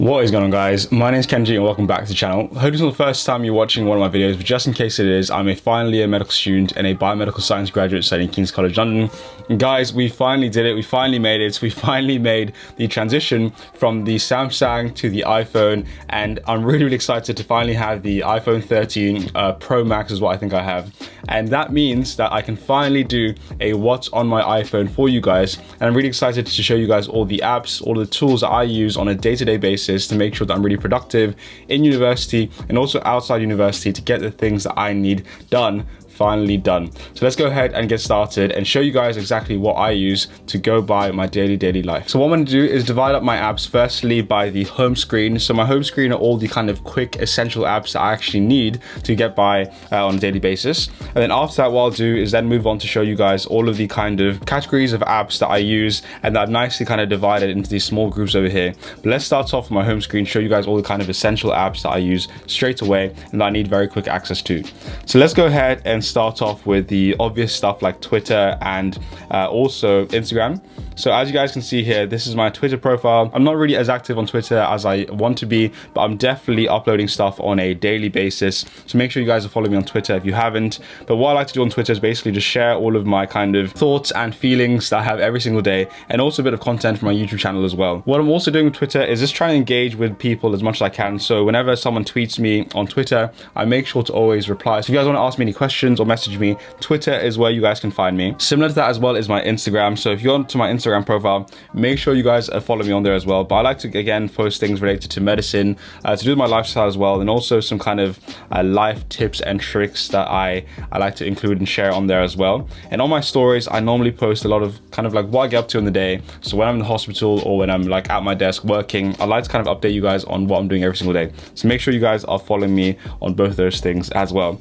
What is going on, guys? My name is Kenji and welcome back to the channel. I hope this is the first time you're watching one of my videos, but just in case it is, I'm a final year medical student and a biomedical science graduate studying King's College London. And guys, we finally did it. We finally made it. We finally made the transition from the Samsung to the iPhone, and I'm really excited to finally have the iPhone 13 Pro Max is what I think I have. And that means that I can finally do a what's on my iPhone for you guys. And I'm really excited to show you guys all the apps, all the tools that I use on a day-to-day basis to make sure that I'm really productive in university and also outside university to get the things that I need done finally done. So let's go ahead and get started and show you guys exactly what I use to go by my daily life. So what I'm going to do is divide up my apps firstly by the home screen. So my home screen are all the kind of quick essential apps that I actually need to get by on a daily basis. And then after that, what I'll do is then move on to show you guys all of the kind of categories of apps that I use and that I've nicely kind of divided into these small groups over here. But let's start off with my home screen, show you guys all the kind of essential apps that I use straight away and that I need very quick access to. So let's go ahead and start off with the obvious stuff like Twitter and also Instagram. So as you guys can see here, this is my Twitter profile. I'm not really as active on Twitter as I want to be, but I'm definitely uploading stuff on a daily basis. So make sure you guys are following me on Twitter if you haven't. But what I like to do on Twitter is basically just share all of my kind of thoughts and feelings that I have every single day, and also a bit of content from my YouTube channel as well. What I'm also doing with Twitter is just trying to engage with people as much as I can. So whenever someone tweets me on Twitter, I make sure to always reply. So if you guys want to ask me any questions or message me, Twitter is where you guys can find me. Similar to that as well is my Instagram. So if you're onto my Instagram profile, make sure you guys follow me on there as well. But I like to again post things related to medicine, to do with my lifestyle as well, and also some kind of life tips and tricks that I like to include and share on there as well. And on my stories, I normally post a lot of kind of like what I get up to in the day. So when I'm in the hospital or when I'm like at my desk working, I like to kind of update you guys on what I'm doing every single day. So make sure you guys are following me on both those things as well.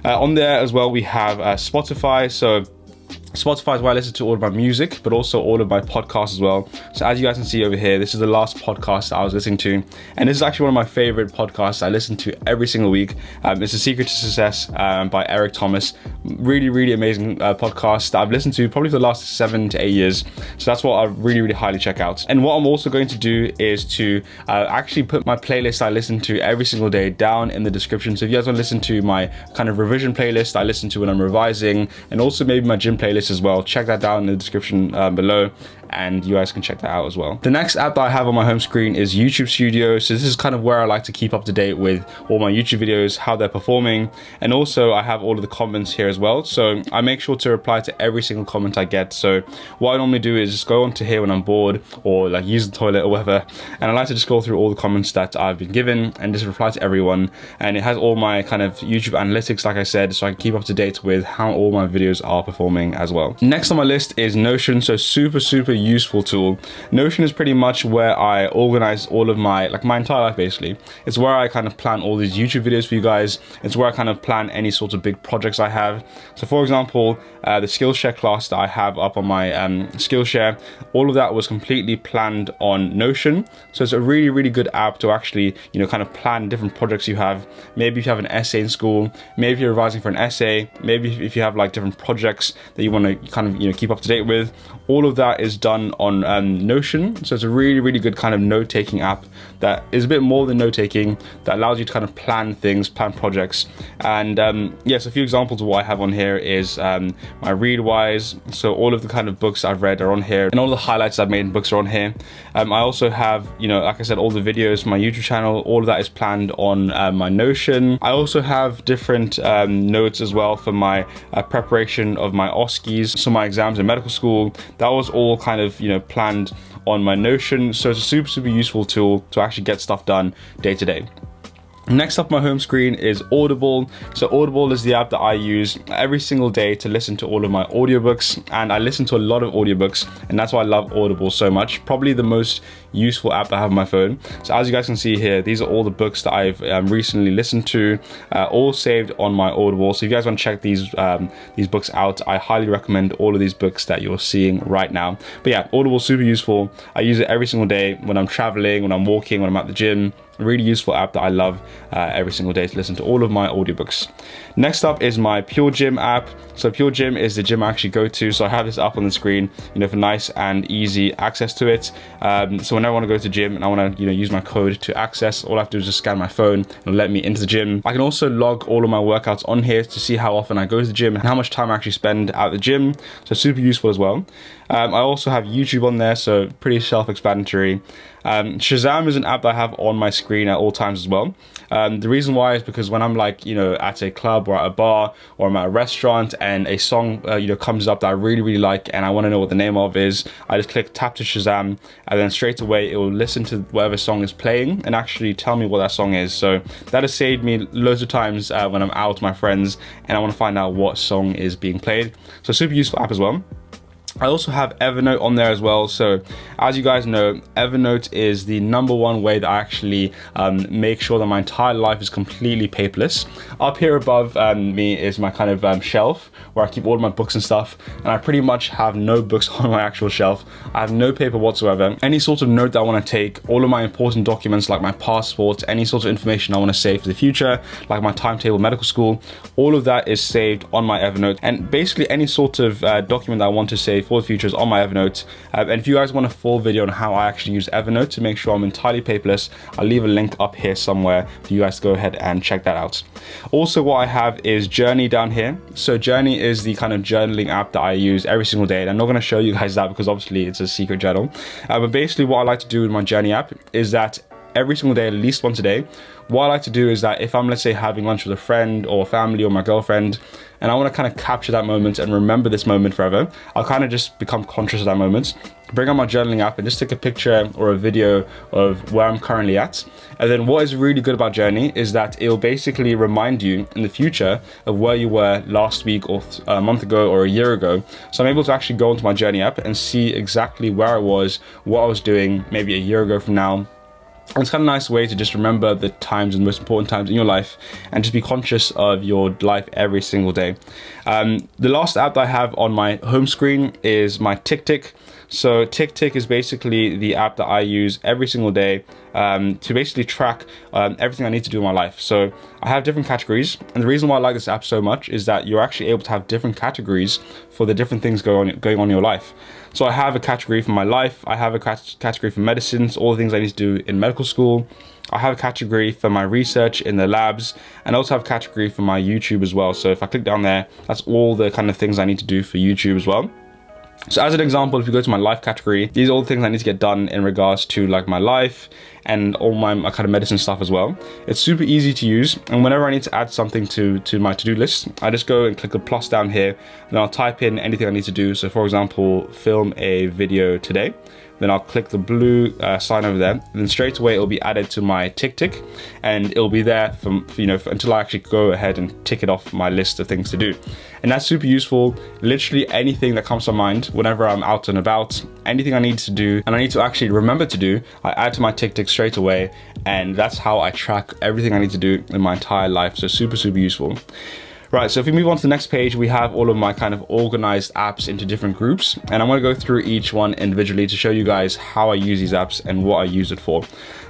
On there as well, we have Spotify. So Spotify is where I listen to all of my music, but also all of my podcasts as well. So as you guys can see over here, this is the last podcast that I was listening to. And this is actually one of my favorite podcasts I listen to every single week. It's The Secret to Success by Eric Thomas. Really amazing podcast that I've listened to probably for the last 7 to 8 years. So that's what I really highly check out. And what I'm also going to do is to actually put my playlist I listen to every single day down in the description. So if you guys want to listen to my kind of revision playlist I listen to when I'm revising, and also maybe my gym playlist as well, check that down in the description below, and you guys can check that out as well. The next app that I have on my home screen is YouTube Studio. So this is kind of where I like to keep up to date with all my YouTube videos, how they're performing, and also I have all of the comments here as well. So I make sure to reply to every single comment I get. So what I normally do is just go onto here when I'm bored or like use the toilet or whatever, and I like to just go through all the comments that I've been given and just reply to everyone. And it has all my kind of YouTube analytics, like I said, so I can keep up to date with how all my videos are performing as well. Next on my list is Notion. So super useful tool. Notion is pretty much where I organize all of my entire life basically. It's where I kind of plan all these YouTube videos for you guys. It's where I kind of plan any sort of big projects I have. So for example, the Skillshare class that I have up on my Skillshare, all of that was completely planned on Notion. So it's a really good app to actually, you know, kind of plan different projects you have. Maybe if you have an essay in school, maybe if you're revising for an essay, maybe if you have like different projects that you want to kind of, you know, keep up to date with, all of that is done on Notion. So it's a really good kind of note-taking app that is a bit more than note-taking, that allows you to kind of plan things, plan projects. And yes, a few examples of what I have on here is my Readwise. So all of the kind of books I've read are on here, and all the highlights I've made in books are on here. I also have, you know, like I said, all the videos from my YouTube channel, all of that is planned on my Notion. I also have different notes as well for my preparation of my OSCEs, so my exams in medical school. That was all kind of, you know, planned on my Notion. So it's a super useful tool to actually get stuff done day to day. Next up my home screen is Audible. So Audible is the app that I use every single day to listen to all of my audiobooks, and I listen to a lot of audiobooks, and that's why I love Audible so much. Probably the most useful app I have on my phone. So as you guys can see here, these are all the books that I've recently listened to, all saved on my Audible. So if you guys want to check these books out, I highly recommend all of these books that you're seeing right now. But yeah, Audible is super useful. I use it every single day when I'm traveling, when I'm walking, when I'm at the gym. Really useful app that I love every single day to listen to all of my audiobooks. Next up is my Puregym app. So Puregym is the gym I actually go to. So I have this up on the screen, for nice and easy access to it. So whenever I want to go to the gym and I want to, use my code to access, all I have to do is just scan my phone and let me into the gym. I can also log all of my workouts on here to see how often I go to the gym and how much time I actually spend at the gym. So super useful as well. I also have YouTube on there, so pretty self-explanatory. Shazam is an app that I have on my screen at all times as well. The reason why is because when I'm like, at a club or at a bar or I'm at a restaurant and a song, comes up that I really, really like and I want to know what the name of is, I just tap to Shazam, and then straight away it will listen to whatever song is playing and actually tell me what that song is. So that has saved me loads of times when I'm out with my friends and I want to find out what song is being played. So super useful app as well. I also have Evernote on there as well. So as you guys know, Evernote is the #1 way that I actually make sure that my entire life is completely paperless. Up here above me is my kind of shelf where I keep all of my books and stuff, and I pretty much have no books on my actual shelf. I have no paper whatsoever. Any sort of note that I want to take, all of my important documents like my passport, any sort of information I want to save for the future, like my timetable, medical school, all of that is saved on my Evernote. And basically any sort of document that I want to save for the future is on my Evernote. And if you guys want a full video on how I actually use Evernote to make sure I'm entirely paperless, I'll leave a link up here somewhere for you guys to go ahead and check that out. Also, what I have is Journey down here. So Journey is the kind of journaling app that I use every single day, and I'm not going to show you guys that because obviously it's a secret journal. But basically what I like to do with my Journey app is that every single day, at least once a day, what I like to do is that if I'm, let's say, having lunch with a friend or family or my girlfriend, and I want to kind of capture that moment and remember this moment forever, I'll kind of just become conscious of that moment, bring out my journaling app and just take a picture or a video of where I'm currently at. And then what is really good about Journey is that it'll basically remind you in the future of where you were last week or a month ago or a year ago. So I'm able to actually go into my Journey app and see exactly where I was, what I was doing maybe a year ago from now. And it's kind of a nice way to just remember the times and most important times in your life and just be conscious of your life every single day. The last app that I have on my home screen is my Ticktick. So Ticktick is basically the app that I use every single day to basically track everything I need to do in my life. So I have different categories, and the reason why I like this app so much is that you're actually able to have different categories for the different things going on in your life. So I have a category for my life, I have a category for medicines, all the things I need to do in medical school. I have a category for my research in the labs, and I also have a category for my YouTube as well. So if I click down there, that's all the kind of things I need to do for YouTube as well. So as an example, if you go to my life category, these are all the things I need to get done in regards to like my life and all my kind of medicine stuff as well. It's super easy to use, and whenever I need to add something to my to-do list, I just go and click the plus down here, then I'll type in anything I need to do. So for example, film a video today. Then I'll click the blue sign over there, and then straight away it'll be added to my Ticktick, and it'll be there until I actually go ahead and tick it off my list of things to do. And that's super useful. Literally anything that comes to mind whenever I'm out and about, anything I need to do and I need to actually remember to do, I add to my Ticktick straight away, and that's how I track everything I need to do in my entire life. So super useful. Right, so if we move on to the next page, we have all of my kind of organized apps into different groups, and I'm going to go through each one individually to show you guys how I use these apps and what I use it for.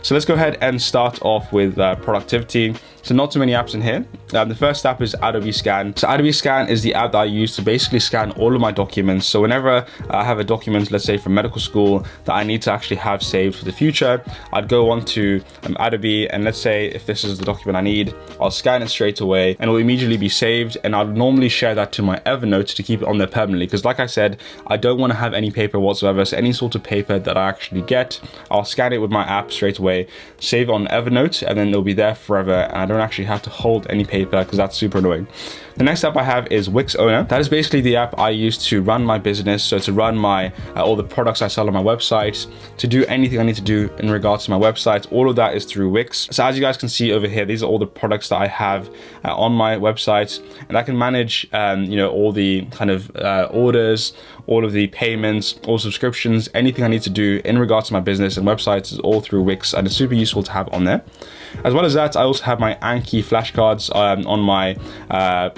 So let's go ahead and start off with productivity. So not too many apps in here. The first app is Adobe Scan. So Adobe Scan is the app that I use to basically scan all of my documents. So whenever I have a document, let's say from medical school, that I need to actually have saved for the future, I'd go on to Adobe, and let's say if this is the document I need, I'll scan it straight away and it will immediately be saved, and I'll normally share that to my Evernote to keep it on there permanently, because like I said, I don't want to have any paper whatsoever. So any sort of paper that I actually get, I'll scan it with my app straight away, save it on Evernote, and then it'll be there forever, and I don't actually have to hold any paper because that's super annoying. The next app I have is Wix Owner. That is basically the app I use to run my business, so to run my all the products I sell on my website, to do anything I need to do in regards to my website. All of that is through Wix. So as you guys can see over here, these are all the products that I have on my website, and I can manage all the kind of orders, all of the payments, all subscriptions, anything I need to do in regards to my business and websites is all through Wix, and it's super useful to have on there. As well as that, I also have my Anki flashcards on my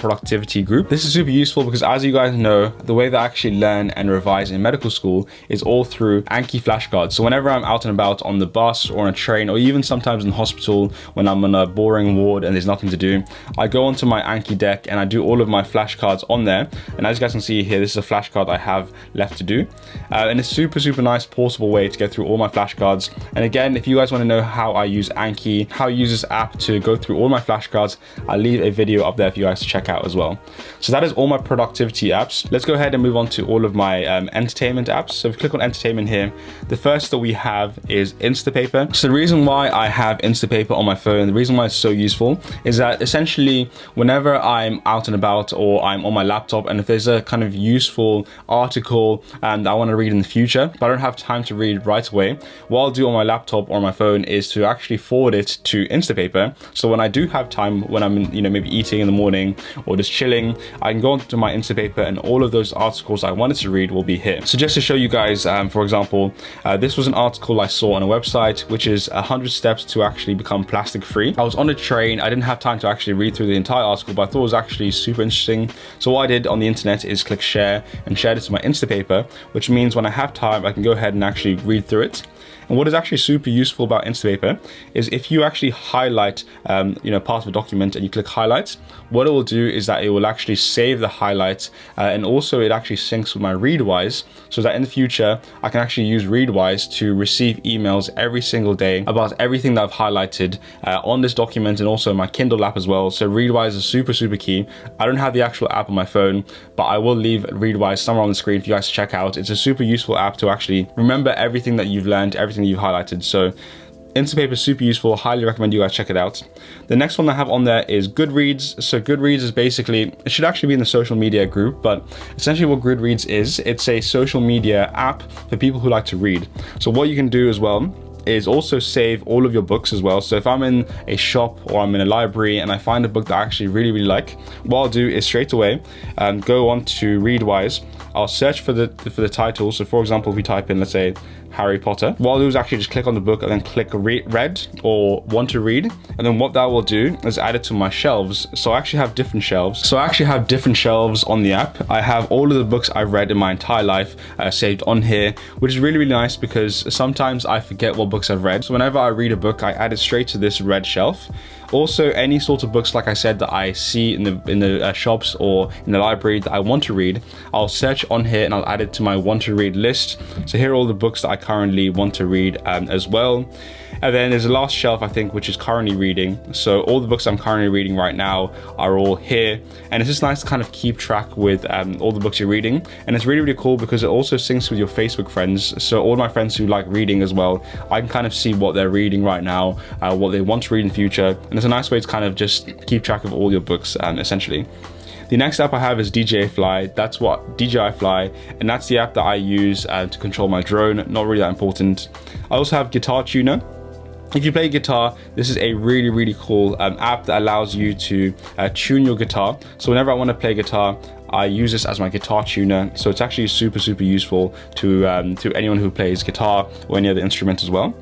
productivity group. This is super useful because, as you guys know, the way that I actually learn and revise in medical school is all through Anki flashcards. So whenever I'm out and about on the bus or on a train, or even sometimes in the hospital when I'm on a boring ward and there's nothing to do, I go onto my Anki deck and I do all of my flashcards on there. And as you guys can see here, this is a flashcard I have left to do. And it's super nice portable way to get through all my flashcards. And again, if you guys want to know how I use Anki, how I use this app to go through all my flashcards, I'll leave a video up there for you guys to check out as well. So that is all my productivity apps. Let's go ahead and move on to all of my entertainment apps. So if you click on entertainment here, the first that we have is Instapaper. So the reason why I have Instapaper on my phone, the reason why it's so useful is that essentially whenever I'm out and about or I'm on my laptop, and if there's a kind of useful article that I want to read in the future, but I don't have time to read right away, what I'll do on my laptop or my phone is to actually forward it to Instapaper. So when I do have time, when I'm maybe eating in the morning or just chilling, I can go onto my Instapaper and all of those articles I wanted to read will be here. So just to show you guys, for example, this was an article I saw on a website, which is 100 steps to actually become plastic free. I was on a train, I didn't have time to actually read through the entire article, but I thought it was actually super interesting. So what I did on the internet is click share and shared it to my Instapaper, which means when I have time, I can go ahead and actually read through it. And what is actually super useful about Instapaper is if you actually highlight, part of a document and you click highlights, what it will do is that it will actually save the highlights, and also it actually syncs with my Readwise, so that in the future I can actually use Readwise to receive emails every single day about everything that I've highlighted on this document, and also my Kindle app as well. So Readwise is super key. I don't have the actual app on my phone, but I will leave Readwise somewhere on the screen for you guys to check out. It's a super useful app to actually remember everything that you've learned, everything you've highlighted. So Instapaper is super useful. Highly recommend you guys check it out. The next one I have on there is Goodreads. So Goodreads is basically, it should actually be in the social media group, but essentially what Goodreads is, it's a social media app for people who like to read. So what you can do as well is also save all of your books as well. So if I'm in a shop or I'm in a library and I find a book that I actually really like, what I'll do is straight away go on to Readwise. I'll search for the title. So for example, if we type in, let's say, Harry Potter, what I'll do is actually just click on the book and then click read or want to read. And then what that will do is add it to my shelves. So I actually have different shelves. On the app. I have all of the books I've read in my entire life saved on here, which is really nice because sometimes I forget what books I've read. So whenever I read a book, I add it straight to this red shelf. Also, any sort of books, like I said, that I see in the shops or in the library that I want to read, I'll search on here and I'll add it to my want to read list. So here are all the books that I currently want to read as well. And then there's a last shelf, I think, which is currently reading. So all the books I'm currently reading right now are all here. And it's just nice to kind of keep track with all the books you're reading. And it's really cool because it also syncs with your Facebook friends. So all my friends who like reading as well, I can kind of see what they're reading right now, what they want to read in the future. And it's a nice way to kind of just keep track of all your books, essentially. The next app I have is DJI Fly. That's and that's the app that I use to control my drone. Not really that important. I also have Guitartuna. If you play guitar, this is a really cool app that allows you to tune your guitar. So whenever I want to play guitar, I use this as my guitar tuner. So it's actually super useful to anyone who plays guitar or any other instrument as well.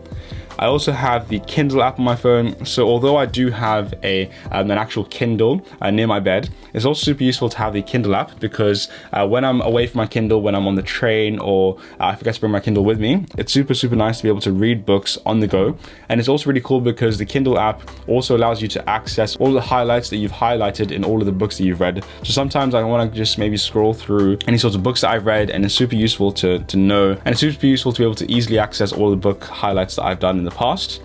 I also have the Kindle app on my phone. So although I do have an actual Kindle near my bed, it's also super useful to have the Kindle app because when I'm away from my Kindle, when I'm on the train or I forget to bring my Kindle with me, it's super nice to be able to read books on the go. And it's also really cool because the Kindle app also allows you to access all the highlights that you've highlighted in all of the books that you've read. So sometimes I want to just maybe scroll through any sorts of books that I've read, and it's super useful to know, and it's super useful to be able to easily access all the book highlights that I've done in the past.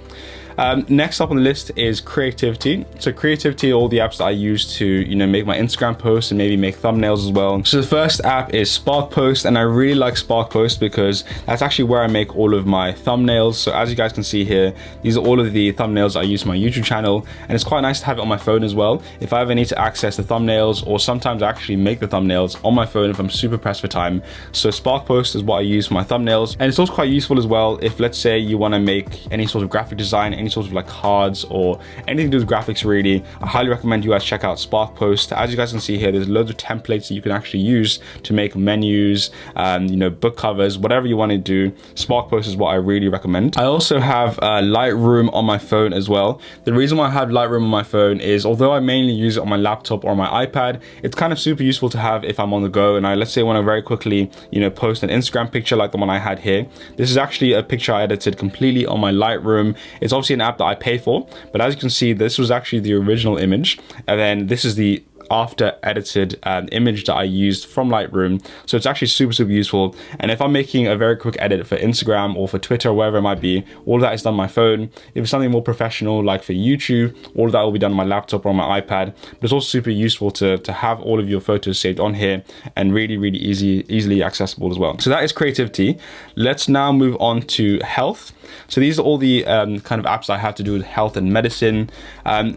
Next up on the list is creativity. So creativity, all the apps that I use to, make my Instagram posts and maybe make thumbnails as well. So the first app is Sparkpost, and I really like Sparkpost because that's actually where I make all of my thumbnails. So as you guys can see here, these are all of the thumbnails I use for my YouTube channel, and it's quite nice to have it on my phone as well. If I ever need to access the thumbnails, or sometimes I actually make the thumbnails on my phone if I'm super pressed for time. So Sparkpost is what I use for my thumbnails, and it's also quite useful as well if, let's say, you want to make any sort of graphic design, any any sort of like cards or anything to do with graphics really, I highly recommend you guys check out Sparkpost. As you guys can see here, there's loads of templates that you can actually use to make menus, you know, book covers, whatever you want to do. Sparkpost is what I really recommend. I also have Lightroom on my phone as well. The reason why I have Lightroom on my phone is, although I mainly use it on my laptop or my iPad, it's kind of super useful to have if I'm on the go and I, let's say, want to very quickly, you know, post an Instagram picture like the one I had here. This is actually a picture I edited completely on my Lightroom. It's obviously an app that I pay for, but as you can see, this was actually the original image, and then this is the after edited image that I used from Lightroom. So it's actually super useful. And if I'm making a very quick edit for Instagram or for Twitter or wherever it might be, all of that is done on my phone. If it's something more professional like for YouTube, all of that will be done on my laptop or on my iPad. But it's also super useful to have all of your photos saved on here and really easily accessible as well. So that is creativity. Let's now move on to health. So these are all the kind of apps I have to do with health and medicine.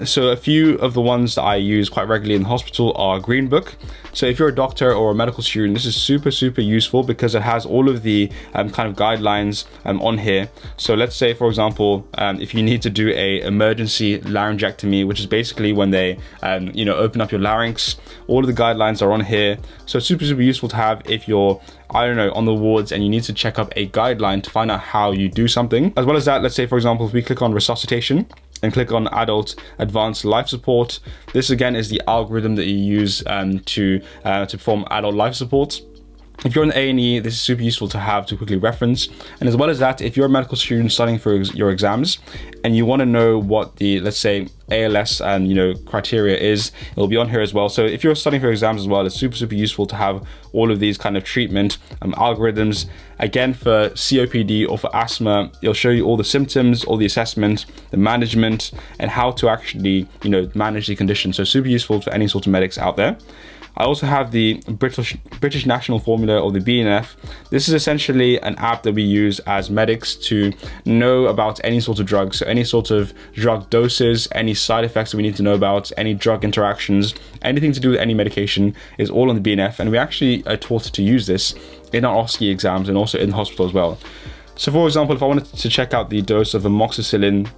So a few of the ones that I use quite regularly in the hospital are Green Book. So if you're a doctor or a medical student, this is super useful because it has all of the kind of guidelines on here. So let's say, for example, if you need to do a emergency laryngectomy, which is basically when they you know, open up your larynx, all of the guidelines are on here. So it's super useful to have if you're, I don't know, on the wards and you need to check up a guideline to find out how you do something. As well as that, let's say, for example, if we click on resuscitation and click on adult advanced life support, this again is the algorithm that you use to perform adult life support. If you're in A&E, this is super useful to have to quickly reference. And as well as that, if you're a medical student studying for your exams and you want to know what the, let's say, ALS and, you know, criteria is, it'll be on here as well. So if you're studying for exams as well, it's super useful to have all of these kind of treatment algorithms. Again, for COPD or for asthma, it'll show you all the symptoms, all the assessment, the management, and how to actually, you know, manage the condition. So super useful for any sort of medics out there. I also have the British National Formula, or the BNF. This is essentially an app that we use as medics to know about any sort of drug. So any sort of drug doses, any side effects that we need to know about, any drug interactions, anything to do with any medication is all on the BNF. And we actually are taught to use this in our OSCE exams and also in the hospital as well. So for example, if I wanted to check out the dose of amoxicillin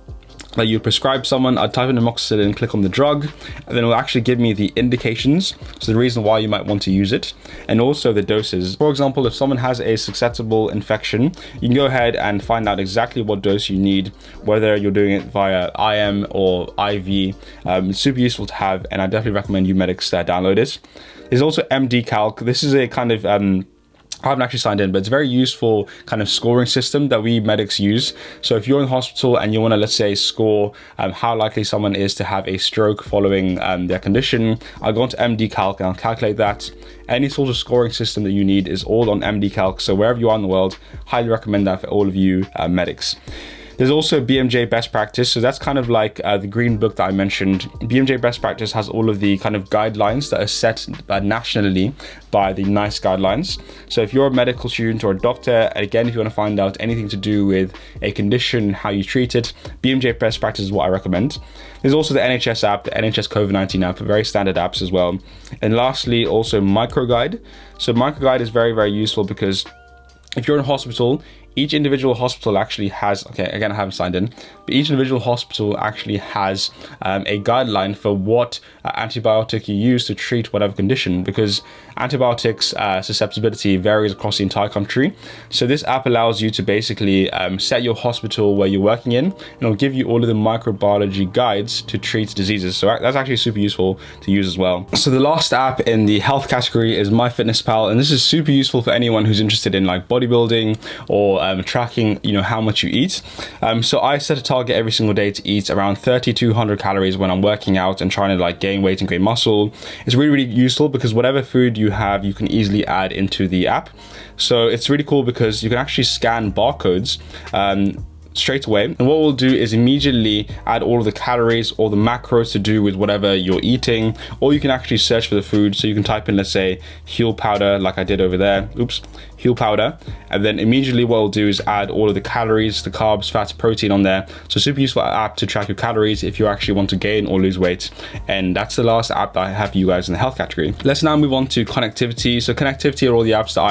that you prescribe someone, I'd type in amoxicillin, click on the drug, and then it'll actually give me the indications, so the reason why you might want to use it, and also the doses. For example, if someone has a susceptible infection, you can go ahead and find out exactly what dose you need, whether you're doing it via IM or IV. It's super useful to have, and I definitely recommend you medics download it. There's also MDCalc. This is a kind of I haven't actually signed in, but it's a very useful kind of scoring system that we medics use. So if you're in the hospital and you want to, let's say, score how likely someone is to have a stroke following their condition, I'll go into MDCalc and I'll calculate that. Any sort of scoring system that you need is all on MDCalc. So wherever you are in the world, highly recommend that for all of you medics. There's also BMJ Best Practice. So that's kind of like the Green Book that I mentioned. BMJ Best Practice has all of the kind of guidelines that are set nationally by the NICE guidelines. So if you're a medical student or a doctor, again, if you want to find out anything to do with a condition, how you treat it, BMJ Best Practice is what I recommend. There's also the NHS app, the NHS COVID-19 app, very standard apps as well. And lastly, also MicroGuide. So MicroGuide is very useful because if you're in a hospital, each individual hospital actually has, okay, again, I haven't signed in, but each individual hospital actually has a guideline for what antibiotic you use to treat whatever condition, because antibiotics susceptibility varies across the entire country. So this app allows you to basically set your hospital where you're working in, and it'll give you all of the microbiology guides to treat diseases. So that's actually super useful to use as well. So the last app in the health category is MyFitnessPal, and this is super useful for anyone who's interested in like bodybuilding or tracking, you know, how much you eat. So I set a target every single day to eat around 3,200 calories when I'm working out and trying to like gain weight and gain muscle. It's really useful because whatever food you have, you can easily add into the app. So it's really cool because you can actually scan barcodes straight away, and what we'll do is immediately add all of the calories or the macros to do with whatever you're eating, or you can actually search for the food. So you can type in, let's say, Huel powder, like I did over there. Huel powder, and then immediately what it'll do is add all of the calories, the carbs, fats, protein on there. So super useful app to track your calories if you actually want to gain or lose weight. And that's the last app that I have for you guys in the health category. Let's now move on to connectivity. So connectivity are all the apps that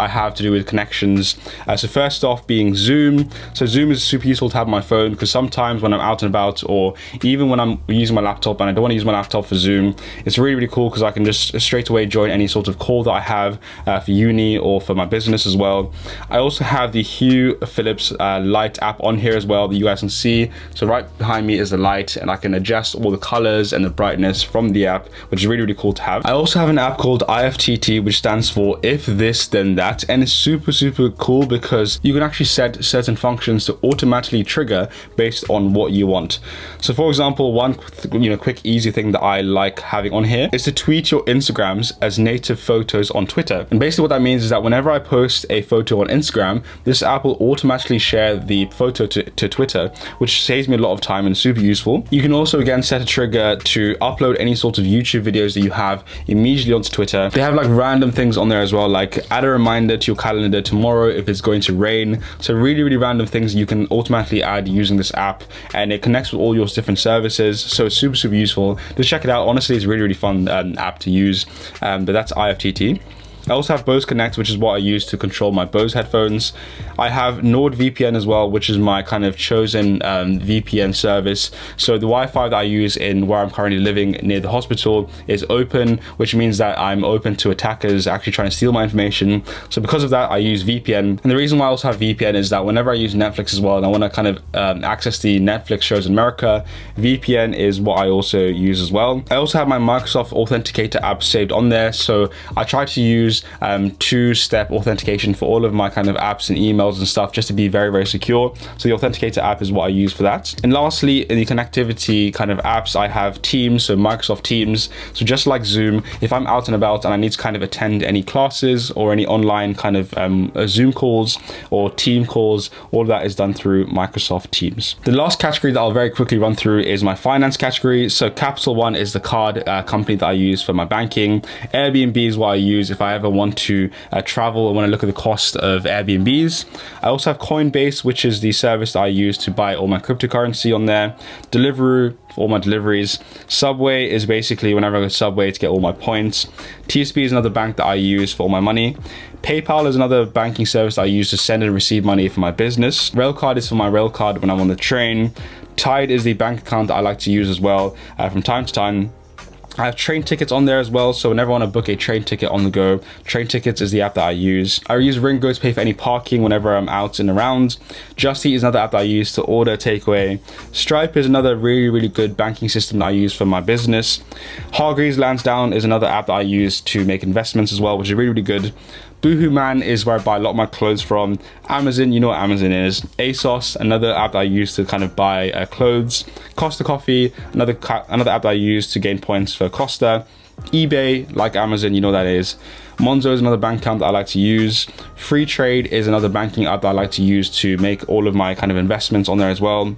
I have to do with connections. So first off being Zoom. So Zoom is super useful to have on my phone, because sometimes when I'm out and about, or even when I'm using my laptop and I don't want to use my laptop for Zoom, it's really cool because I can just straight away join any sort of call that I have for uni or for my business as well. I also have the Hue Philips light app on here as well that you guys can see. So right behind me is the light, and I can adjust all the colors and the brightness from the app, which is really cool to have. I also have an app called IFTT, which stands for If This Then That, and it's super cool because you can actually set certain functions to automatically trigger based on what you want. So for example, one quick easy thing that I like having on here is to tweet your Instagrams as native photos on Twitter. And basically what that means is that whenever I post a photo on Instagram, this app will automatically share the photo to Twitter, which saves me a lot of time and super useful. You can also again set a trigger to upload any sort of YouTube videos that you have immediately onto Twitter. They have like random things on there as well, like add a reminder to your calendar tomorrow if it's going to rain. So really random things you can automatically add using this app, and it connects with all your different services. So it's super useful. Just check it out. Honestly, it's really fun app to use. But that's IFTT. I also have Bose Connect, which is what I use to control my Bose headphones. I have NordVPN as well, which is my kind of chosen VPN service. So the Wi-Fi that I use in where I'm currently living near the hospital is open, which means that I'm open to attackers actually trying to steal my information. So because of that, I use VPN. And the reason why I also have VPN is that whenever I use Netflix as well, and I want to kind of access the Netflix shows in America, VPN is what I also use as well. I also have my Microsoft Authenticator app saved on there. So I try to use two-step authentication for all of my kind of apps and emails and stuff, just to be very secure. So the Authenticator app is what I use for that. And lastly, in the connectivity kind of apps, I have Teams, so Microsoft Teams. So just like Zoom, if I'm out and about and I need to kind of attend any classes or any online kind of Zoom calls or team calls, all of that is done through Microsoft Teams. The last category that I'll very quickly run through is my finance category. So Capital One is the card company that I use for my banking. Airbnb is what I use if I ever want to travel or want to look at the cost of Airbnbs. I also have Coinbase, which is the service that I use to buy all my cryptocurrency on there. Deliveroo for all my deliveries. Subway is basically whenever I go to Subway to get all my points. TSB is another bank that I use for all my money. PayPal is another banking service that I use to send and receive money for my business. Railcard is for my rail card when I'm on the train. Tide is the bank account that I like to use as well from time to time. I have train tickets on there as well, so whenever I want to book a train ticket on the go, Train Tickets is the app that I use. I use Ringo to pay for any parking whenever I'm out and around. Just Eat is another app that I use to order takeaway. Stripe is another really good banking system that I use for my business. Hargreaves Lansdowne is another app that I use to make investments as well, which is really good. Boohoo Man is where I buy a lot of my clothes from. Amazon, you know what Amazon is. ASOS, another app that I use to kind of buy clothes. Costa Coffee, another app that I use to gain points for Costa. eBay, like Amazon, you know what that is. Monzo is another bank account that I like to use. Free Trade is another banking app that I like to use to make all of my kind of investments on there as well.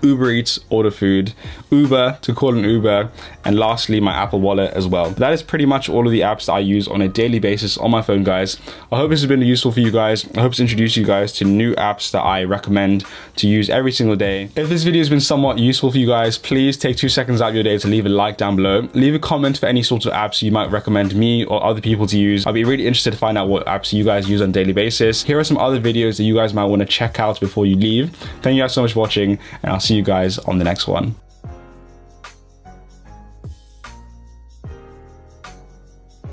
Uber Eats, order food, Uber to call an Uber, and lastly my Apple Wallet as well. That is pretty much all of the apps that I use on a daily basis on my phone, guys. I hope this has been useful for you guys. I hope it's introduced you guys to new apps that I recommend to use every single day. If this video has been somewhat useful for you guys, please take 2 seconds out of your day to leave a like down below. Leave a comment for any sorts of apps you might recommend me or other people to use. I'd be really interested to find out what apps you guys use on a daily basis. Here are some other videos that you guys might want to check out before you leave. Thank you guys so much for watching, and I'll see you guys on the next one.